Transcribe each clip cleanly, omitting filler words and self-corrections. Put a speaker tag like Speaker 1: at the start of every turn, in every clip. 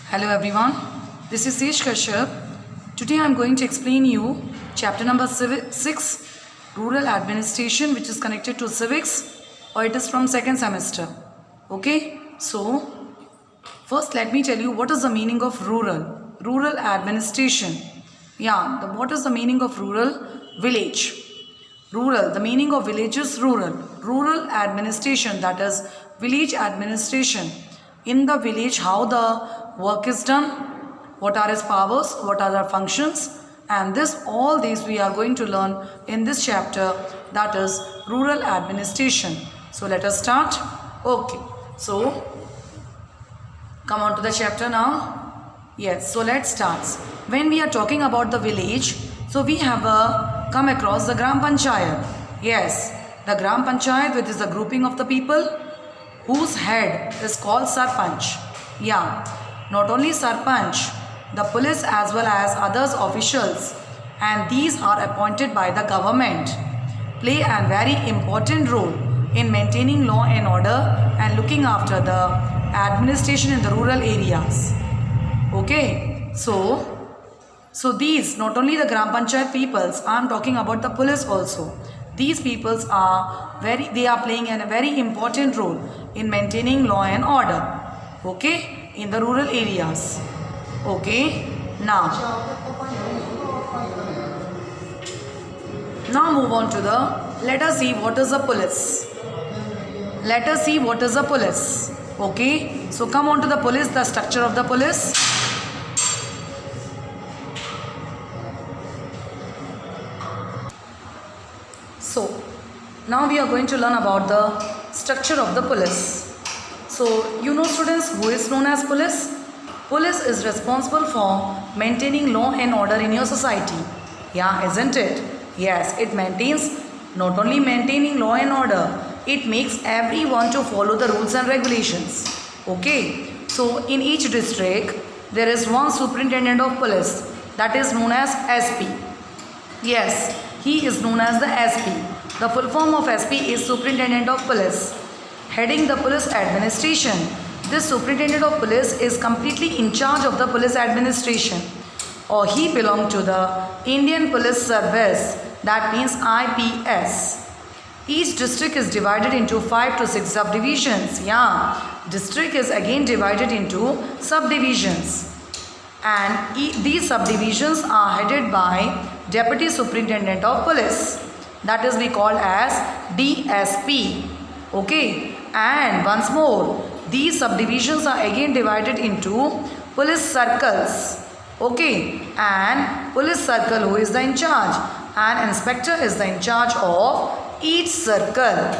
Speaker 1: Hello everyone, this is Sesh Kashyap. Today I am going to explain you chapter number 6, Rural Administration, which is connected to civics, or it is from second semester. Okay, so first let me tell you what is the meaning of rural administration. What is the meaning of rural? Village. Rural, the meaning of village is rural administration, that is village administration. In the village, how the work is done, what are its powers, what are their functions, and all these we are going to learn in this chapter, that is rural administration. So let us start. Okay, so come on to the chapter now. Yes, so let's start. When we are talking about the village, so we have come across the Gram Panchayat. Yes, the Gram Panchayat, which is the grouping of the people whose head is called Sarpanch. Not only Sarpanch, the police as well as others officials, and these are appointed by the government, play a very important role in maintaining law and order and looking after the administration in the rural areas. Okay, so these, not only the Gram Panchayat peoples, I am talking about the police also. These peoples are playing a very important role in maintaining law and order, okay, in the rural areas. Okay, now move on to let us see what is the police. Let us see what is the police. Okay, so come on to the police, the structure of the police. So now we are going to learn about the structure of the police. So you know students, who is known as police? Police is responsible for maintaining law and order in your society. Yeah, isn't it? Yes, it maintains, not only maintaining law and order, it makes everyone to follow the rules and regulations. Okay, so in each district there is one superintendent of police, that is known as SP. Yes, he is known as the SP. The full form of SP is Superintendent of Police. Heading the police administration, this Superintendent of Police is completely in charge of the police administration, or he belongs to the Indian Police Service, that means IPS. Each district is divided into 5 to 6 subdivisions. District is again divided into subdivisions, and these subdivisions are headed by Deputy Superintendent of Police, that is we call as DSP. Okay, and once more, these subdivisions are again divided into police circles. Okay, and police circle, who is the in charge? An inspector is the in charge of each circle.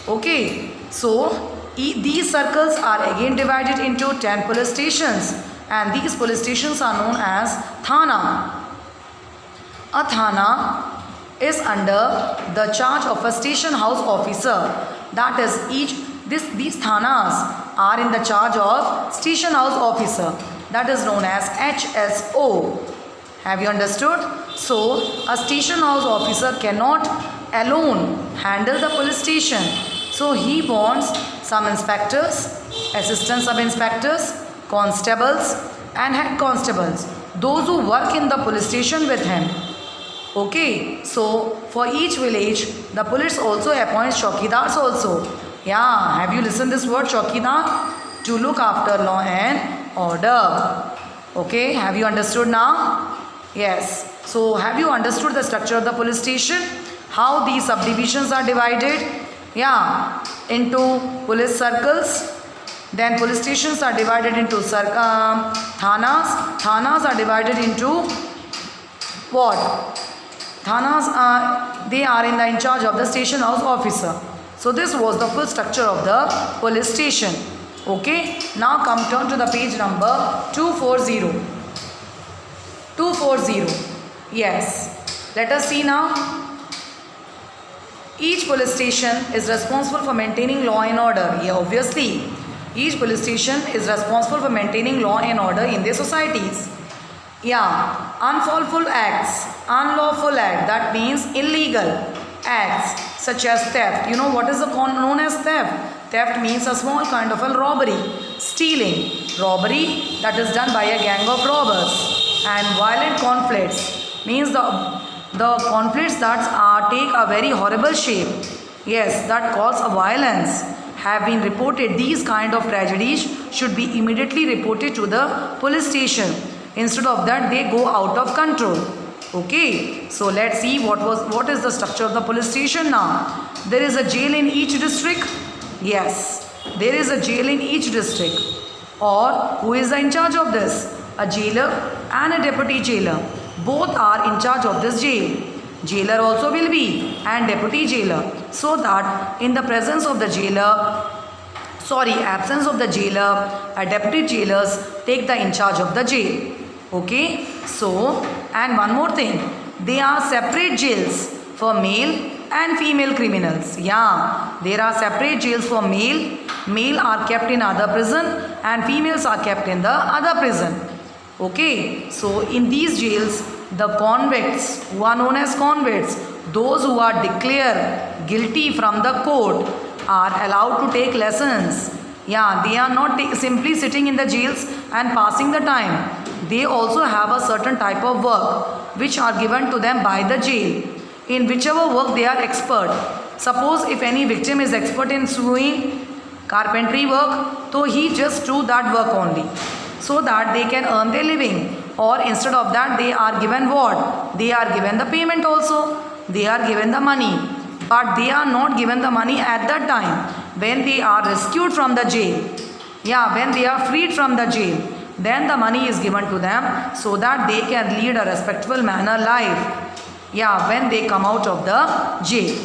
Speaker 1: Okay, so these circles are again divided into 10 police stations, and these police stations are known as Thana. A Thana is under the charge of a station house officer. That is, these Thanas are in the charge of station house officer, that is known as HSO. Have you understood? So a station house officer cannot alone handle the police station. So he wants some inspectors, assistant sub-inspectors, constables and head constables, those who work in the police station with him. Okay, so for each village, the police also appoints chowkidars also. Have you listened this word chowkidar? To look after law and order. Okay, have you understood now? Yes. So have you understood the structure of the police station? How these subdivisions are divided? Into police circles. Then police stations are divided into thanas. Thanas are divided into what? Thanas they are in charge of the station house officer. So this was the full structure of the police station. Okay, now turn to the page number 240. 240. Yes, let us see now. Each police station is responsible for maintaining law and order. Obviously, each police station is responsible for maintaining law and order in their societies. Unlawful acts, that means illegal acts such as theft. You know what is known as theft? Theft means a small kind of a robbery, stealing. robbery that is done by a gang of robbers, and violent conflicts means the conflicts that take a very horrible shape, yes, that cause a violence have been reported. These kind of tragedies should be immediately reported to the police station. Instead of that, they go out of control. Okay, so let's see what is the structure of the police station now. There is a jail in each district. Yes, there is a jail in each district. Or who is in charge of this? A jailer and a deputy jailer. Both are in charge of this jail. Jailer also will be and deputy jailer. So that in the presence of the jailer, absence of the jailer, a deputy jailers take the in charge of the jail. Okay, so and one more thing, they are separate jails for male and female criminals. Yeah, there are separate jails for male. Male are kept in other prison and females are kept in the other prison. Okay, so in these jails, the convicts who are known as convicts, those who are declared guilty from the court, are allowed to take lessons. Yeah, they are not simply sitting in the jails and passing the time. They also have a certain type of work which are given to them by the jail. In whichever work they are expert. Suppose if any victim is expert in sewing, carpentry work, so he just do that work only, so that they can earn their living. Or instead of that, they are given what? They are given the payment also. They are given the money. But they are not given the money at that time when they are rescued from the jail. Yeah, when they are freed from the jail, then the money is given to them so that they can lead a respectful manner life. Yeah, when they come out of the jail.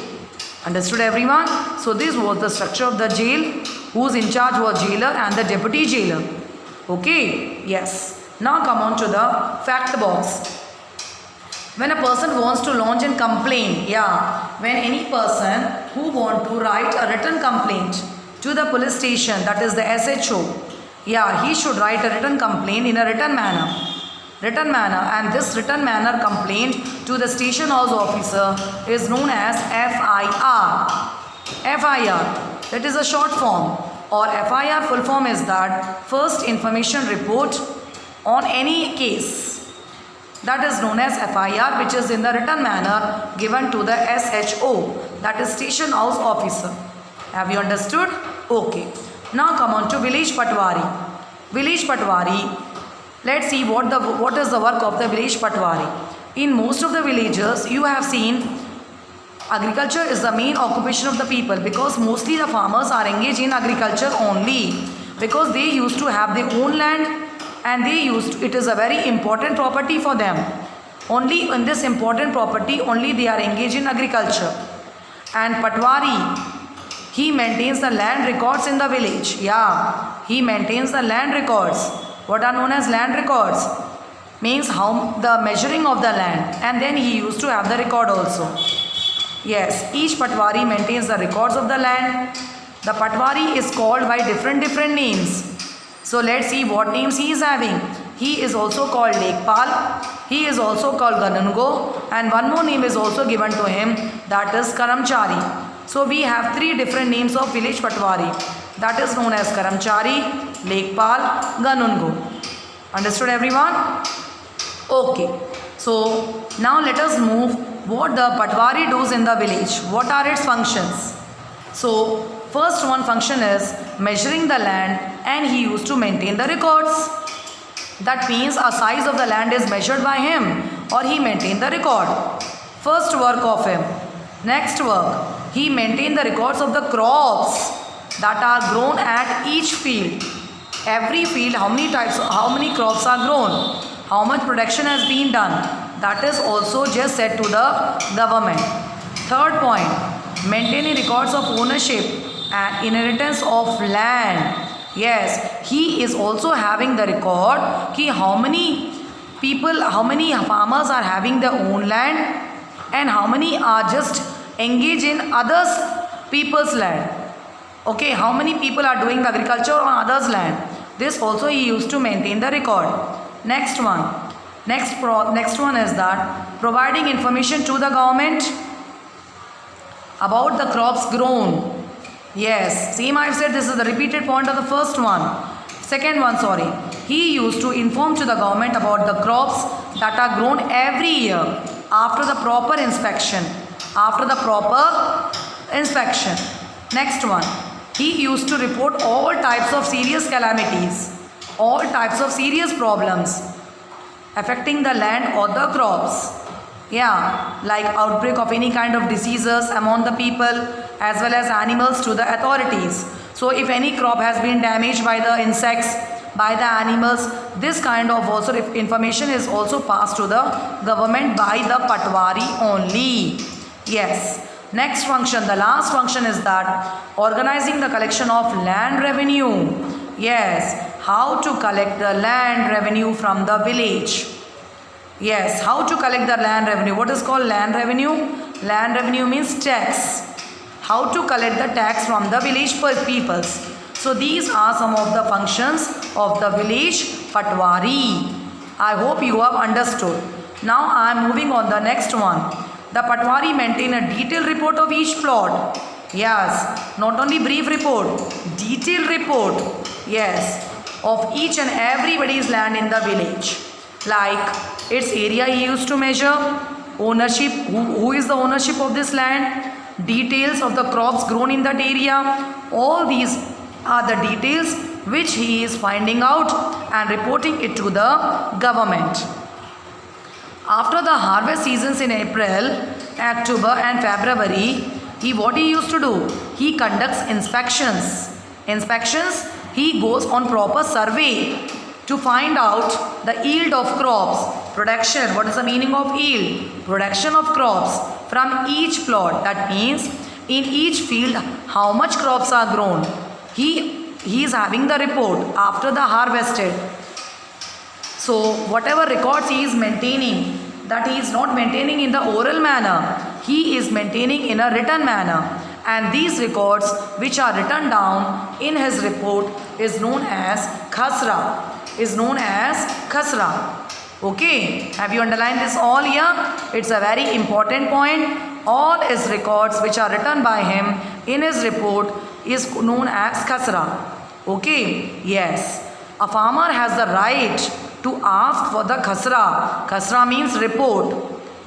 Speaker 1: Understood everyone? So this was the structure of the jail, whose in charge was jailer and the deputy jailer. Okay, yes. Now come on to the fact box. When a person wants to launch a complaint, when any person who want to write a written complaint to the police station, that is the SHO, he should write a written complaint in a written manner. And this written manner complaint to the station house officer is known as FIR. That is a short form, or FIR full form is that first information report on any case. That is known as FIR, which is in the written manner given to the SHO, that is station house officer. Have you understood? Okay. Now come on to village patwari. Village patwari. Let's see what is the work of the village patwari. In most of the villages, you have seen agriculture is the main occupation of the people, because mostly the farmers are engaged in agriculture only, because they used to have their own land and it is a very important property for them. Only in this important property only they are engaged in agriculture. And patwari, he maintains the land records in the village. He maintains the land records. What are known as land records? Means how the measuring of the land, and then he used to have the record also. Yes, each patwari maintains the records of the land. The patwari is called by different names. So let's see what names he is having. He is also called Lekpal, he is also called Ganungo, and one more name is also given to him, that is Karamchari. So we have three different names of village patwari. That is known as Karamchari, Lekpal, Ganungo. Understood everyone? Okay. So now let us move what the patwari does in the village. What are its functions? So first one function is measuring the land, and he used to maintain the records. That means a size of the land is measured by him, or he maintained the record. First work of him. Next work, he maintained the records of the crops that are grown at each field. Every field, how many crops are grown, how much production has been done, that is also just said to the government. Third point, maintaining records of ownership and inheritance of land. Yes, he is also having the record how many farmers are having their own land and how many are just engaged in others people's land. Okay, how many people are doing the agriculture on others' land. This also he used to maintain the record. Next one is that providing information to the government about the crops grown. Yes, same I have said, this is the repeated point of the first one. Second one, sorry. He used to inform to the government about the crops that are grown every year after the proper inspection. After the proper inspection. Next one. He used to report all types of serious calamities, all types of serious problems affecting the land or the crops. Yeah, like outbreak of any kind of diseases among the people as well as animals to the authorities. So if any crop has been damaged by the insects, by the animals, this kind of also information is also passed to the government by the Patwari only. Yes. Next function, the last function is that organizing the collection of land revenue. Yes, how to collect the land revenue from the village. Yes, how to collect the land revenue. What is called land revenue? Land revenue means tax. How to collect the tax from the village peoples. So these are some of the functions of the village Patwari. I hope you have understood. Now I am moving on the next one. The Patwari maintain a detailed report of each plot. Yes, not only brief report, detailed report. Yes, of each and everybody's land in the village. Like its area he used to measure, ownership, who is the ownership of this land, details of the crops grown in that area. All these are the details which he is finding out and reporting it to the government. After the harvest seasons in April, October and February, what he used to do? He conducts inspections. He goes on proper survey to find out the yield of crops, production. What is the meaning of yield? Production of crops from each plot. That means in each field how much crops are grown. He is having the report after the harvested. So whatever records he is maintaining, that he is not maintaining in the oral manner, he is maintaining in a written manner. And these records which are written down in his report is known as khasra. Okay, have you underlined this all here? It's a very important point. All his records which are written by him in his report is known as khasra. Okay, yes. A farmer has the right to ask for the khasra. Khasra means report.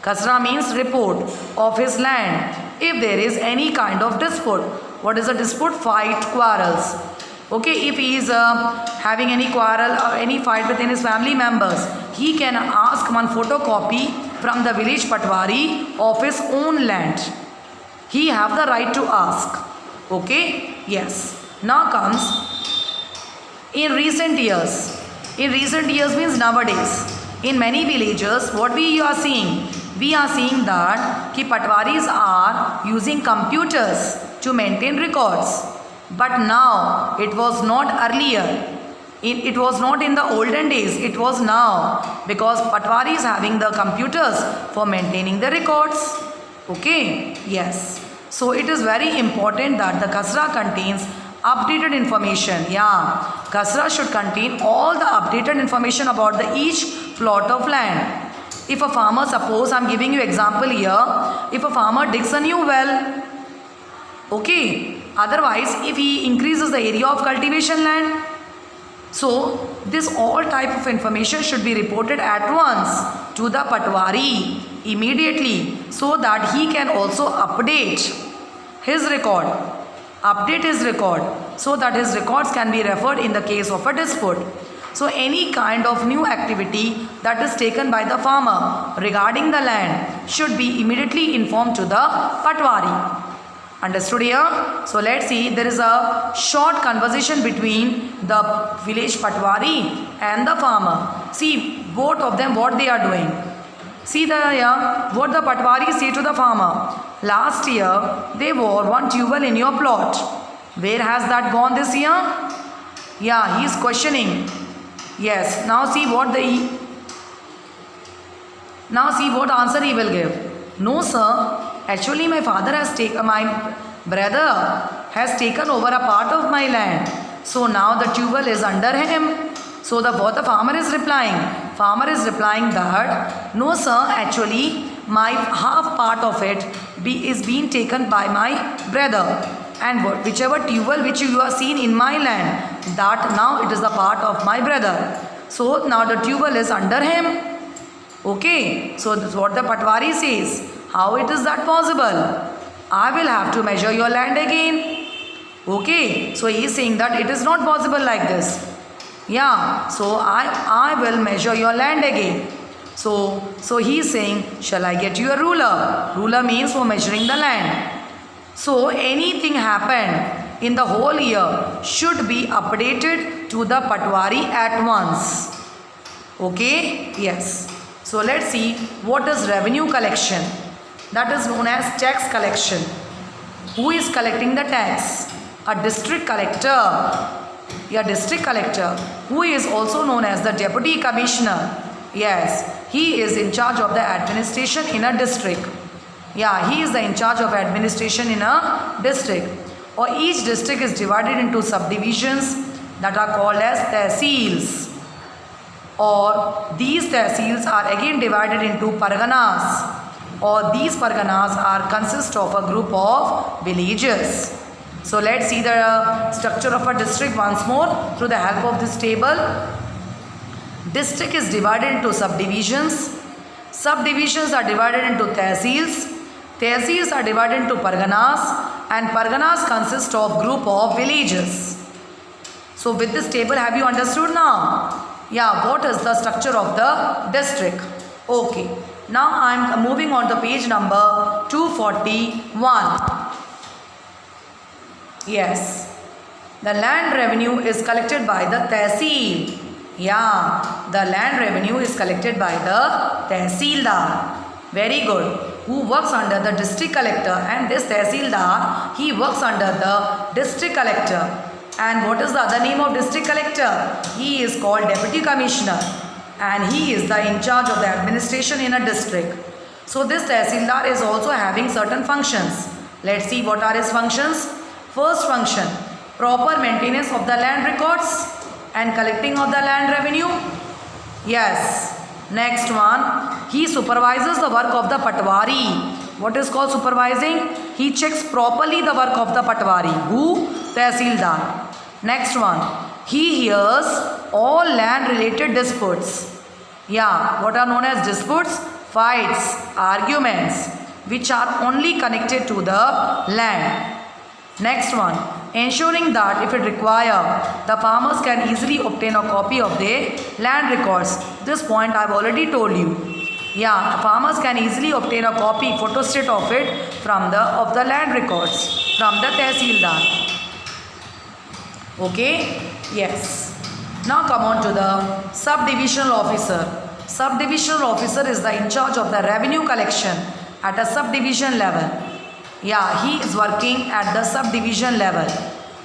Speaker 1: Khasra means report of his land if there is any kind of dispute. What is a dispute? Fight, quarrels. Okay, if he is having any quarrel or any fight within his family members, he can ask one photocopy from the village Patwari of his own land. He have the right to ask. Okay, yes. Now comes in recent years. In recent years means nowadays. In many villages, what we are seeing? We are seeing that Patwaris are using computers to maintain records. But now, it was not earlier. It was not in the olden days. It was now. Because Patwari is having the computers for maintaining the records. Okay? Yes. So, it is very important that the khasra contains updated information. Yeah. Khasra should contain all the updated information about each plot of land. If a farmer, suppose I am giving you example here. If a farmer digs a new well. Okay. Otherwise, if he increases the area of cultivation land, so this all type of information should be reported at once to the Patwari immediately so that he can also update his record. Update his record so that his records can be referred in the case of a dispute. So any kind of new activity that is taken by the farmer regarding the land should be immediately informed to the Patwari. Understood here? So let's see, there is a short conversation between the village Patwari and the farmer. See both of them what they are doing. See what the Patwari say to the farmer. Last year they wore one tubal in your plot. Where has that gone this year? Yeah, he is questioning. Yes, now see what answer he will give. No sir. Actually, my brother has taken over a part of my land. So now the tubal is under him. So the farmer is replying. Farmer is replying that, no sir, actually my half part of it is being taken by my brother. And whichever tubal which you are seen in my land, that now it is the part of my brother. So now the tubal is under him. Okay, so this is what the Patwari says. How it is that possible? I will have to measure your land again. Okay, so he is saying that it is not possible like this. Yeah, so I will measure your land again. So he is saying, shall I get you a ruler? Ruler means for measuring the land. So anything happened in the whole year should be updated to the Patwari at once. Okay, yes. So let's see what is revenue collection. That is known as tax collection. Who is collecting the tax? A district collector. A district collector who is also known as the deputy commissioner. Yes, he is in charge of the administration in a district. Yeah, he is in charge of administration in a district. Or each district is divided into subdivisions that are called as tehsils. Or these tehsils are again divided into parganas. Or these parganas consist of a group of villages. So let's see the structure of a district once more through the help of this table. District is divided into subdivisions. Subdivisions are divided into tehsils. Tehsils are divided into parganas, and parganas consist of group of villages. So with this table, have you understood now? Yeah, what is the structure of the district? Okay. Now I am moving on to page number 241. Yes. The land revenue is collected by the tehsil. Yeah, the land revenue is collected by the tehsildar. Very good. Who works under the district collector, and this tehsildar, he works under the district collector. And what is the other name of district collector? He is called deputy commissioner, and he is the in charge of the administration in a district. So this tehsildar is also having certain functions. Let's see what are his functions. First function, proper maintenance of the land records and collecting of the land revenue. Yes. Next one, he supervises the work of the Patwari. What is called supervising? He checks properly the work of the Patwari. Who? Tehsildar. Next one, he hears all land related disputes. Yeah, what are known as disputes? Fights, arguments, which are only connected to the land. Next one, ensuring that if it require, the farmers can easily obtain a copy of their land records. This point I have already told you. Yeah, farmers can easily obtain a copy, photostat of it from the land records from the tehsildar. Okay? Yes. Now come on to the subdivisional officer. Subdivisional officer is the in charge of the revenue collection at a subdivision level. Yeah, he is working at the subdivision level,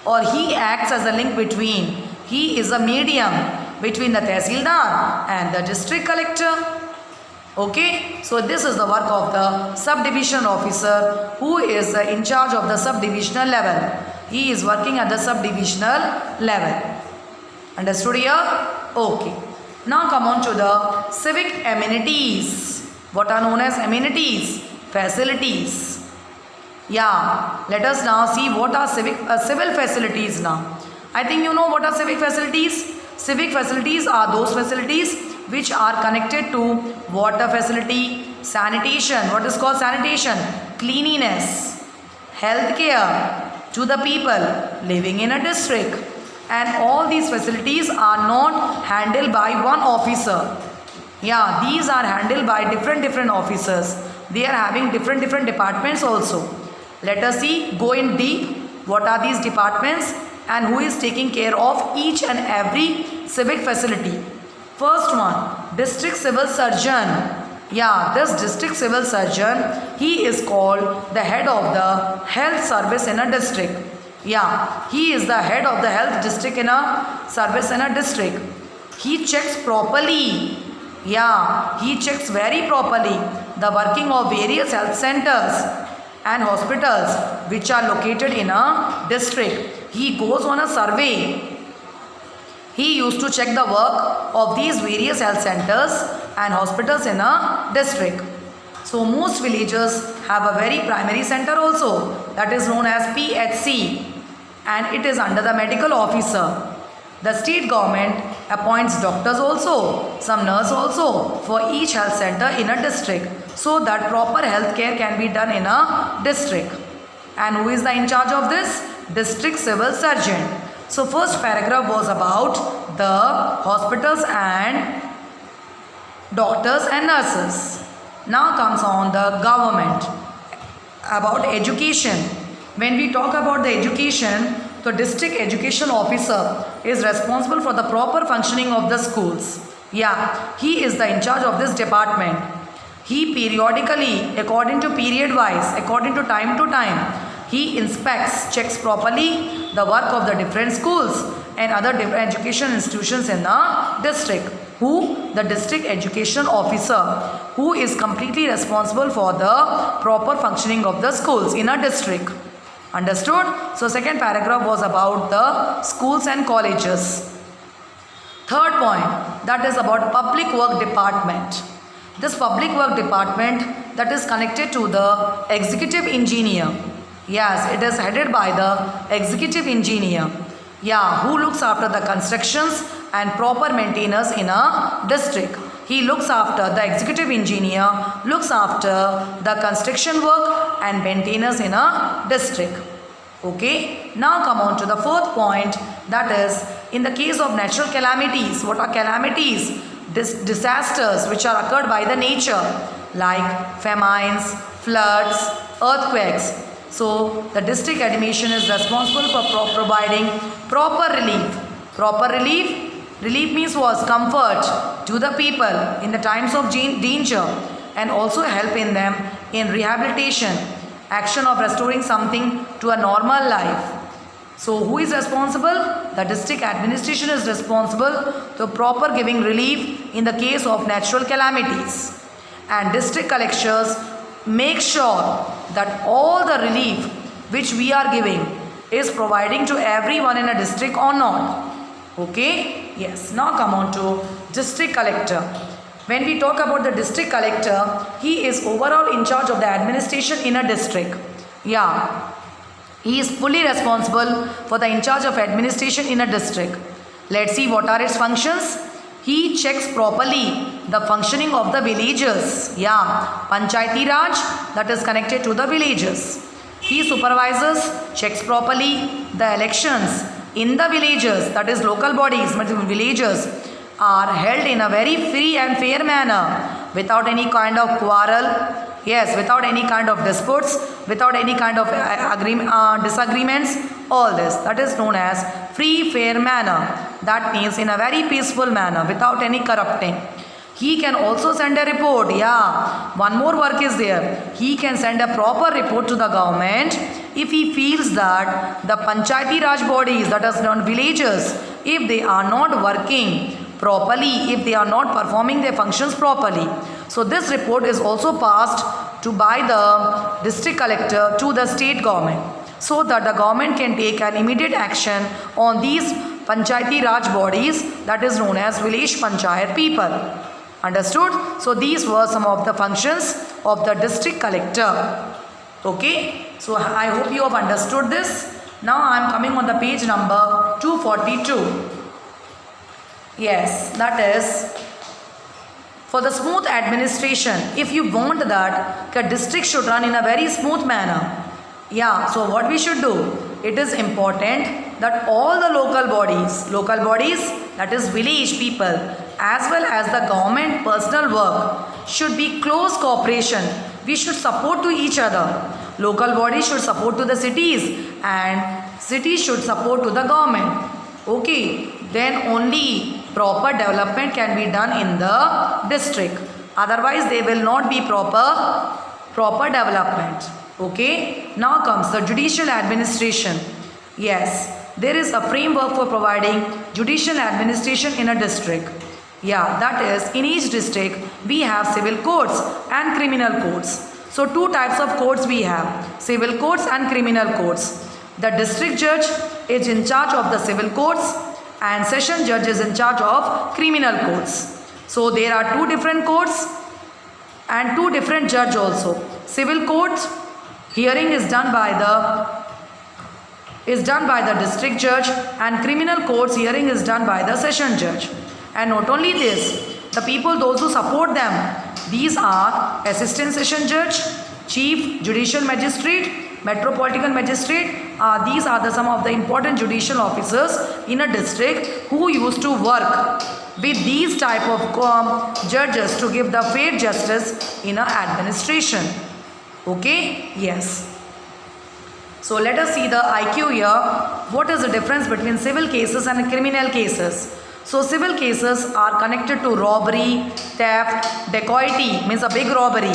Speaker 1: or he acts as a link between. He is a medium between the tehsildar and the district collector. Okay, so this is the work of the subdivision officer who is in charge of the subdivisional level. He is working at the subdivisional level. Understood here? Okay. Now come on to the civic amenities. What are known as amenities? Facilities. Yeah, let us now see what are civil facilities now. I think you know what are civic facilities. Civic facilities are those facilities which are connected to water facility, sanitation. What is called sanitation? Cleanliness, health care to the people living in a district. And all these facilities are not handled by one officer. Yeah, these are handled by different officers. They are having different departments also. Let us see, go in deep, what are these departments and who is taking care of each and every civic facility. First one, district civil surgeon. Yeah, this district civil surgeon, he is called the head of the health service in a district. Yeah, he is the head of the health district in a service in a district. He checks properly. Yeah, he checks very properly the working of various health centers and hospitals which are located in a district. He goes on a survey. He used to check the work of these various health centers and hospitals in a district. So most villages have a very primary center also, that is known as PHC, and it is under the medical officer. The state government appoints doctors also, some nurse also for each health center in a district so that proper health care can be done in a district. And who is the in charge of this? District civil surgeon. So first paragraph was about the hospitals and doctors and nurses. Now comes on the government, about education. When we talk about the education, the district education officer is responsible for the proper functioning of the schools. Yeah, he is the in charge of this department. He periodically, according to period wise, according to time, he inspects, checks properly the work of the different schools and other different education institutions in the district. Who? The district education officer, who is completely responsible for the proper functioning of the schools in a district. Understood? So second paragraph was about the schools and colleges. Third point, that is about public work department. This public work department, that is connected to the executive engineer. Yes, it is headed by the executive engineer. Yeah, who looks after the constructions and proper maintenance in a district. He looks after, the executive engineer looks after the construction work and maintenance in a district. Okay, now come on to the fourth point, that is in the case of natural calamities. What are calamities? Disasters which are occurred by the nature, like famines, floods, earthquakes. So the district admission is responsible for providing proper relief. Proper relief? Relief means was comfort to the people in the times of danger and also help in them in rehabilitation, action of restoring something to a normal life. So who is responsible? The district administration is responsible to proper giving relief in the case of natural calamities. And district collectors make sure that all the relief which we are giving is providing to everyone in a district or not. Okay? Yes. Now come on to district collector. When we talk about the district collector, he is overall in charge of the administration in a district. Yeah. He is fully responsible for the in charge of administration in a district. Let's see what are its functions. He checks properly the functioning of the villages. Yeah, Panchayati Raj, that is connected to the villages. He supervises, checks properly the elections in the villages, that is local bodies, villages are held in a very free and fair manner without any kind of quarrel. Yes, without any kind of disputes, without any kind of disagreements, all this. That is known as free, fair manner. That means in a very peaceful manner, without any corrupting. He can also send a report. Yeah, one more work is there. He can send a proper report to the government if he feels that the Panchayati Raj bodies, that is known villages, if they are not working properly, if they are not performing their functions properly. So this report is also passed to by the district collector to the state government so that the government can take an immediate action on these Panchayati Raj bodies, that is known as village panchayat people. Understood? So these were some of the functions of the district collector. Okay? So I hope you have understood this. Now I am coming on the page number 242. Yes, that is for the smooth administration. If you want that the district should run in a very smooth manner, yeah, so what we should do? It is important that all the local bodies, that is village people, as well as the government personal work should be close cooperation. We should support to each other. Local bodies should support to the cities and cities should support to the government. Okay, then only proper development can be done in the district. Otherwise, there will not be proper development. Okay, now comes the judicial administration. Yes, there is a framework for providing judicial administration in a district. Yeah, that is in each district we have civil courts and criminal courts. So two types of courts we have, civil courts and criminal courts. The district judge is in charge of the civil courts and session judge is in charge of criminal courts. So there are two different courts and two different judge also. Civil court hearing is done by the is done by the district judge, and criminal courts hearing is done by the session judge. And not only this, the people, those who support them, these are assistant session judge, chief judicial magistrate, metropolitan magistrate. These are some of the important judicial officers in a district who used to work with these type of judges to give the fair justice in a administration. Okay? Yes. So let us see the IQ here. What is the difference between civil cases and criminal cases? So civil cases are connected to robbery, theft, dacoity, means a big robbery.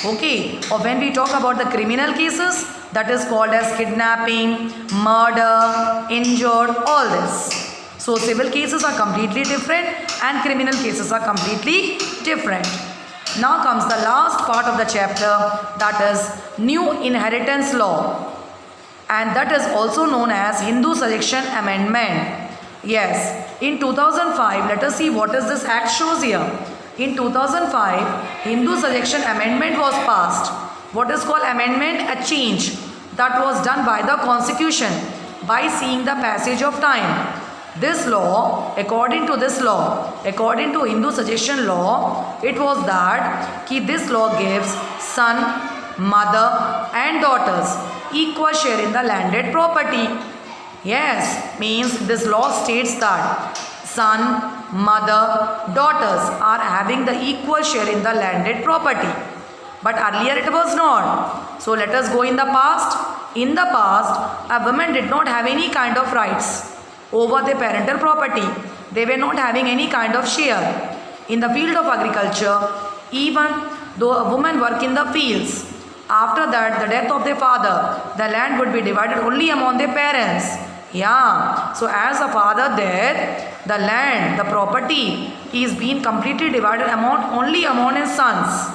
Speaker 1: Okay. Or when we talk about the criminal cases, that is called as kidnapping, murder, injured, all this. So civil cases are completely different and criminal cases are completely different. Now comes the last part of the chapter, that is new inheritance law, and that is also known as Hindu Succession Amendment. Yes, in 2005, let us see what is this act shows here. In 2005, Hindu Succession Amendment was passed. What is called amendment? A change that was done by the constitution by seeing the passage of time. This law, according to Hindu Succession law, it was that this law gives son, mother and daughters equal share in the landed property. Yes, means this law states that son, mother, daughters are having the equal share in the landed property. But earlier it was not. So let us go in the past. In the past, a woman did not have any kind of rights over the parental property. They were not having any kind of share. In the field of agriculture, even though a woman work in the fields, after that the death of their father, the land would be divided only among their parents. Yeah, so as the father dead, the land, the property is being completely divided only among his sons.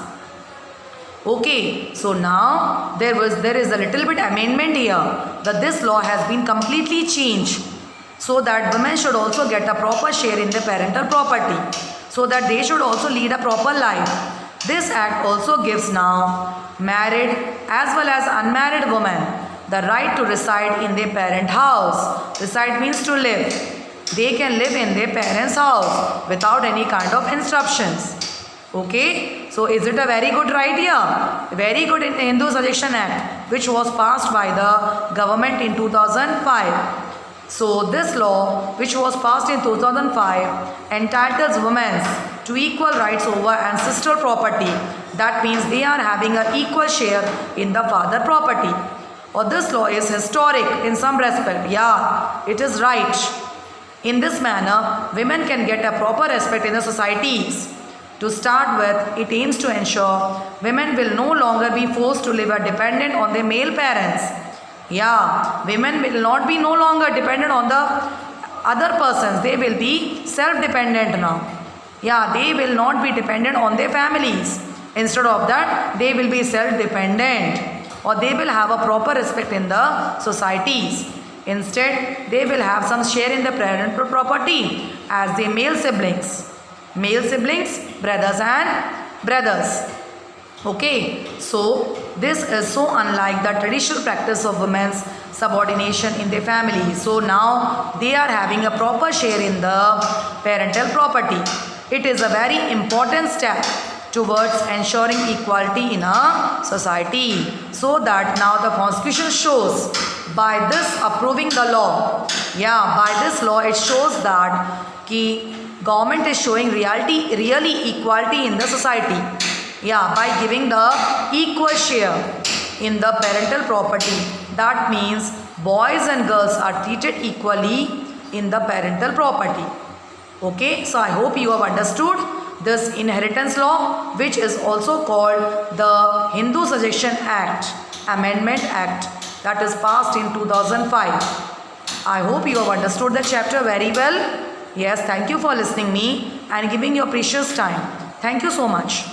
Speaker 1: Okay, so now there is a little bit amendment here, that this law has been completely changed, so that women should also get a proper share in the parental property, so that they should also lead a proper life. This act also gives now married as well as unmarried women the right to reside in their parent house. Reside means to live. They can live in their parents' house without any kind of instructions. Okay, so is it a very good right here? Very good in Hindu Succession Act, which was passed by the government in 2005. So this law, which was passed in 2005, entitles women to equal rights over ancestral property. That means they are having an equal share in the father property. Or this law is historic in some respect. Yeah, it is right. In this manner, women can get a proper respect in the societies. To start with, it aims to ensure women will no longer be forced to live a dependent on their male parents. Yeah, women will not be no longer dependent on the other persons. They will be self-dependent now. Yeah, they will not be dependent on their families. Instead of that, they will be self-dependent, or they will have a proper respect in the societies. Instead, they will have some share in the parental property as their male siblings. Male siblings, brothers and brothers. Okay, so this is so unlike the traditional practice of women's subordination in their family. So now they are having a proper share in the parental property. It is a very important step towards ensuring equality in a society. So that now the constitution shows by this approving the law. Yeah, by this law it shows that government is showing really equality in the society. Yeah, by giving the equal share in the parental property. That means boys and girls are treated equally in the parental property. Okay, so I hope you have understood this inheritance law, which is also called the Hindu Succession Act, Amendment Act, that is passed in 2005. I hope you have understood the chapter very well. Yes, thank you for listening me and giving your precious time. Thank you so much.